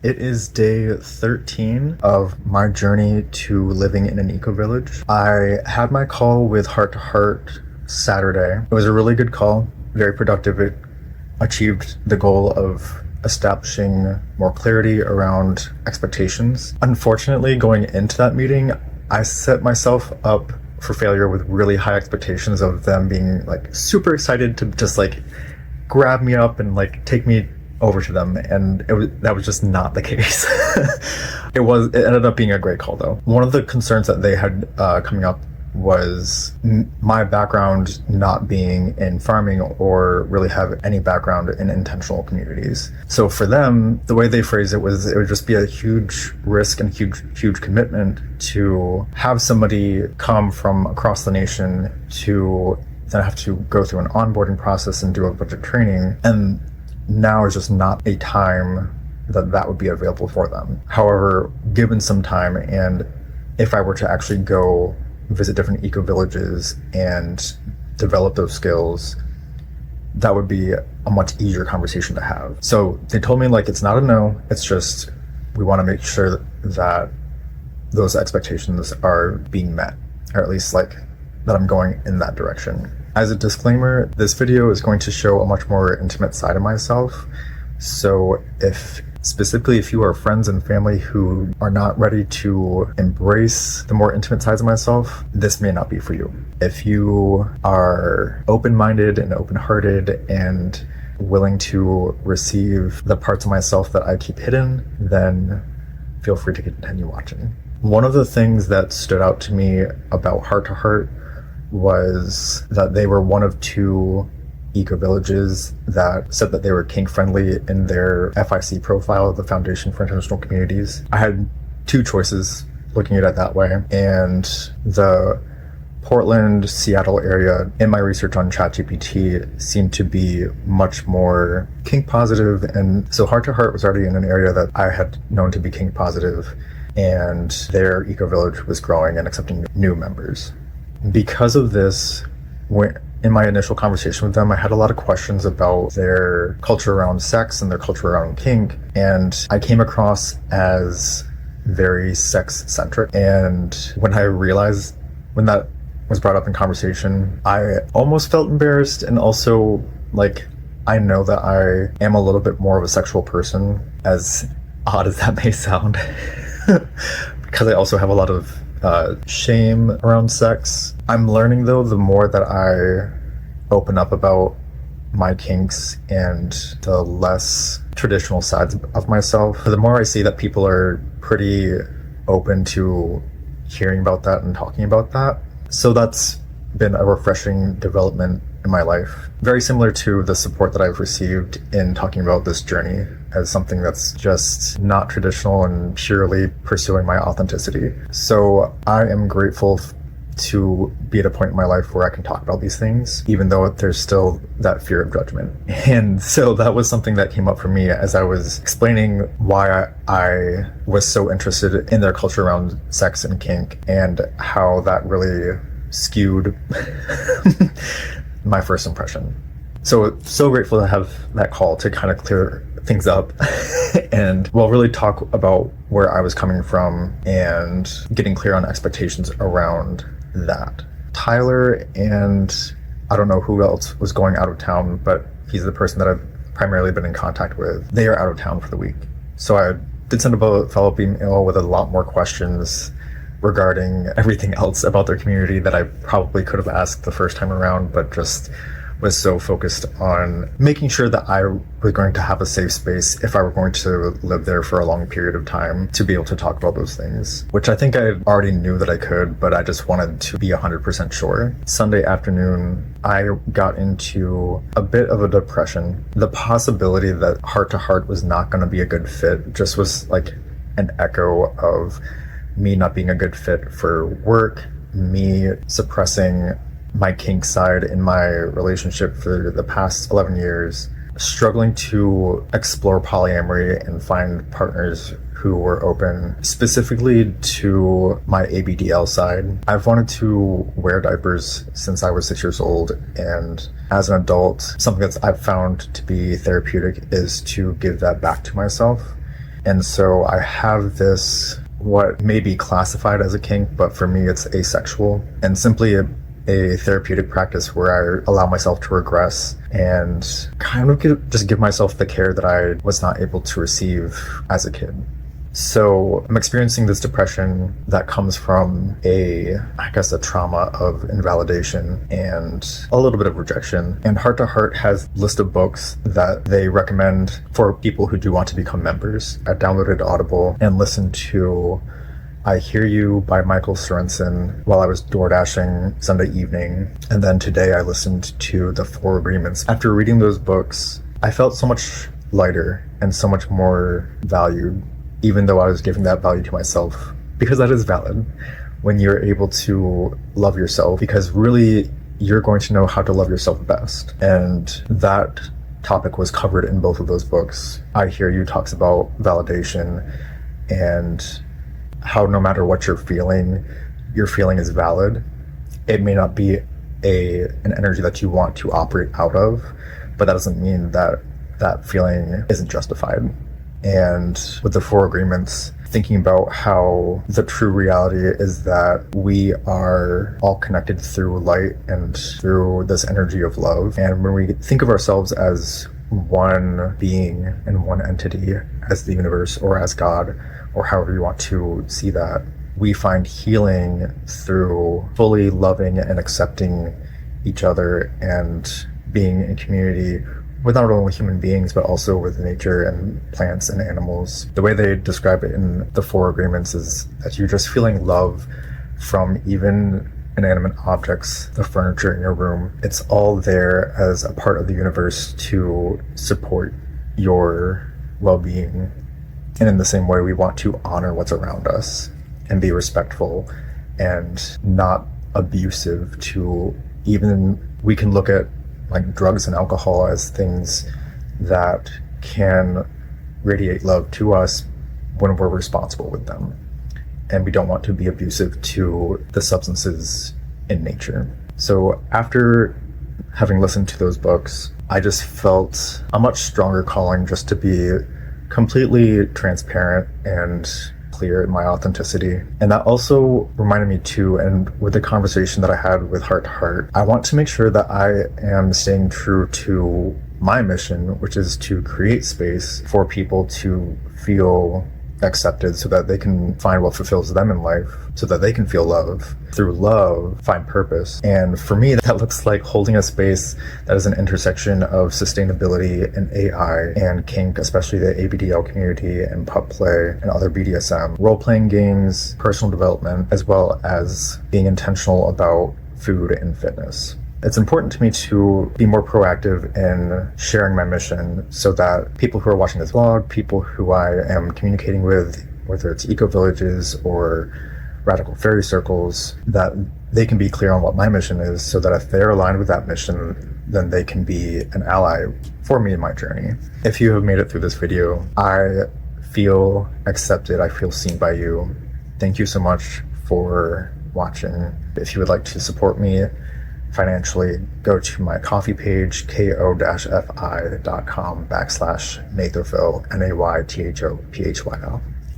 It is day 13 of my journey to living in an eco-village. I had my call with Heart to Heart Saturday. It was a really good call, very productive. It achieved the goal of establishing more clarity around expectations. Unfortunately, going into that meeting, I set myself up for failure with really high expectations of them being like super excited to just like grab me up and like take me over to them, and that was just not the case. It ended up being a great call though. One of the concerns that they had coming up was my background not being in farming or really have any background in intentional communities. So for them, the way they phrased it was, it would just be a huge risk and huge commitment to have somebody come from across the nation to then have to go through an onboarding process and do a bunch of training, and now is just not a time that would be available for them. However, given some time, and if I were to actually go visit different eco-villages and develop those skills, that would be a much easier conversation to have. So they told me like, it's not a no, it's just we want to make sure that those expectations are being met, or at least like that I'm going in that direction. As a disclaimer, this video is going to show a much more intimate side of myself. So specifically if you are friends and family who are not ready to embrace the more intimate sides of myself, this may not be for you. If you are open-minded and open-hearted and willing to receive the parts of myself that I keep hidden, then feel free to continue watching. One of the things that stood out to me about Heart to Heart was that they were one of two eco-villages that said that they were kink friendly in their FIC profile, the Foundation for International Communities. I had two choices looking at it that way, and the Portland, Seattle area in my research on ChatGPT seemed to be much more kink positive, and so Heart to Heart was already in an area that I had known to be kink positive, and their eco-village was growing and accepting new members. Because of this, in my initial conversation with them, I had a lot of questions about their culture around sex and their culture around kink, and I came across as very sex-centric. And when that was brought up in conversation, I almost felt embarrassed, and also like I know that I am a little bit more of a sexual person, as odd as that may sound, because I also have a lot of shame around sex. I'm learning though, the more that I open up about my kinks and the less traditional sides of myself, the more I see that people are pretty open to hearing about that and talking about that. So that's been a refreshing development in my life. Very similar to the support that I've received in talking about this journey as something that's just not traditional and purely pursuing my authenticity. So I am grateful to be at a point in my life where I can talk about these things, even though there's still that fear of judgment. And so that was something that came up for me as I was explaining why I was so interested in their culture around sex and kink, and how that really skewed my first impression. So grateful to have that call to kind of clear things up and really talk about where I was coming from and getting clear on expectations around that. Tyler, and I don't know who else was going out of town, but he's the person that I've primarily been in contact with. They are out of town for the week. So I did send a follow-up email with a lot more questions regarding everything else about their community that I probably could have asked the first time around, but just was so focused on making sure that I was going to have a safe space if I were going to live there for a long period of time to be able to talk about those things, which I think I already knew that I could, but I just wanted to be 100% sure. Sunday afternoon, I got into a bit of a depression. The possibility that Heart to Heart was not going to be a good fit just was like an echo of me not being a good fit for work, me suppressing my kink side in my relationship for the past 11 years, struggling to explore polyamory and find partners who were open, specifically to my ABDL side. I've wanted to wear diapers since I was 6 years old, and as an adult, something that I've found to be therapeutic is to give that back to myself. And so I have this, what may be classified as a kink, but for me it's asexual, and simply a therapeutic practice where I allow myself to regress and kind of just give myself the care that I was not able to receive as a kid. So I'm experiencing this depression that comes from a trauma of invalidation and a little bit of rejection. And Heart to Heart has a list of books that they recommend for people who do want to become members. I downloaded Audible and listened to I Hear You by Michael Sorensen while I was door dashing Sunday evening. And then today I listened to The Four Agreements. After reading those books, I felt so much lighter and so much more valued, even though I was giving that value to myself, because that is valid when you're able to love yourself, because really you're going to know how to love yourself best. And that topic was covered in both of those books. I Hear You talks about validation and how no matter what you're feeling, your feeling is valid. It may not be an energy that you want to operate out of, but that doesn't mean that that feeling isn't justified. And with the Four Agreements, thinking about how the true reality is that we are all connected through light and through this energy of love. And when we think of ourselves as one being and one entity, as the universe or as God, or however you want to see that, we find healing through fully loving and accepting each other and being in community with not only human beings, but also with nature and plants and animals. The way they describe it in the Four Agreements is that you're just feeling love from even inanimate objects, the furniture in your room. It's all there as a part of the universe to support your well-being. And in the same way, we want to honor what's around us and be respectful and not abusive to even, we can look at like drugs and alcohol as things that can radiate love to us when we're responsible with them. And we don't want to be abusive to the substances in nature. So after having listened to those books, I just felt a much stronger calling just to be completely transparent and clear in my authenticity. And that also reminded me too, and with the conversation that I had with Heart to Heart, I want to make sure that I am staying true to my mission, which is to create space for people to feel accepted so that they can find what fulfills them in life, so that they can feel love. Through love, find purpose. And for me, that looks like holding a space that is an intersection of sustainability and AI and kink, especially the ABDL community and pup play and other BDSM, role-playing games, personal development, as well as being intentional about food and fitness. It's important to me to be more proactive in sharing my mission so that people who are watching this vlog, people who I am communicating with, whether it's ecovillages or radical fairy circles, that they can be clear on what my mission is so that if they're aligned with that mission, then they can be an ally for me in my journey. If you have made it through this video, I feel accepted, I feel seen by you. Thank you so much for watching. If you would like to support me financially, go to my coffee page, ko-fi.com/Nathophil, Naythophyl.